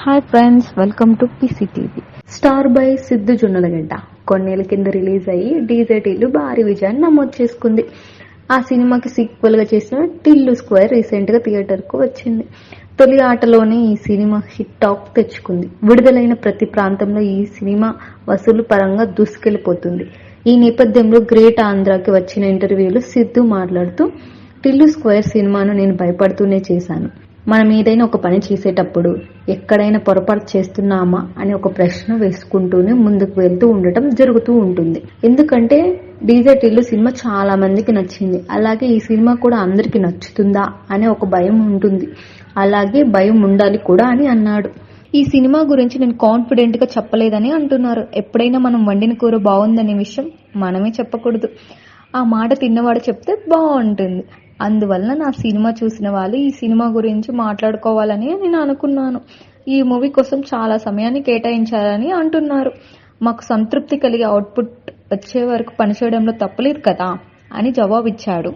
Hi friends, welcome to PCTV. Star by Siddhu Jonnalagadda కొన్నేళ్ల కింద release అయ్యి డీజేటీలు భారీ విజయాన్ని నమోదు చేసుకుంది. ఆ సినిమాకి సీక్వెల్ గా చేసిన టిల్లు స్క్వేర్ రీసెంట్ గా థియేటర్ కు వచ్చింది. తొలి ఆటలోనే ఈ సినిమా హిట్ టాక్ తెచ్చుకుంది. విడుదలైన ప్రతి ప్రాంతంలో ఈ సినిమా వసూలు పరంగా దూసుకెళ్లిపోతుంది. ఈ నేపథ్యంలో గ్రేట్ ఆంధ్రాకి వచ్చిన ఇంటర్వ్యూలో సిద్ధు మాట్లాడుతూ, టిల్లు స్క్వేర్ సినిమాను నేను భయపడుతూనే చేశాను. మనం ఏదైనా ఒక పని చేసేటప్పుడు ఎక్కడైనా పొరపాటు చేస్తున్నామా అని ఒక ప్రశ్న వేసుకుంటూనే ముందుకు వెళ్తూ ఉండటం జరుగుతూ ఉంటుంది. ఎందుకంటే డీజేటీలు సినిమా చాలా మందికి నచ్చింది. అలాగే ఈ సినిమా కూడా అందరికి నచ్చుతుందా అనే ఒక భయం ఉంటుంది. అలాగే భయం ఉండాలి కూడా అని అన్నాడు. ఈ సినిమా గురించి నేను కాన్ఫిడెంట్ గా చెప్పలేదని అంటున్నారు. ఎప్పుడైనా మనం వండిన కూర బాగుందనే విషయం మనమే చెప్పకూడదు. ఆ మాట తిన్నవాడు చెప్తే బాగుంటుంది. అందువల్ల నా సినిమా చూసిన వాళ్ళు ఈ సినిమా గురించి మాట్లాడుకోవాలని నేను అనుకున్నాను. ఈ మూవీ కోసం చాలా సమయాన్ని కేటాయించాలని అంటున్నారు. మాకు సంతృప్తి కలిగే అవుట్పుట్ వచ్చే వరకు పనిచేయడంలో తప్పలేదు కదా అని జవాబిచ్చాడు.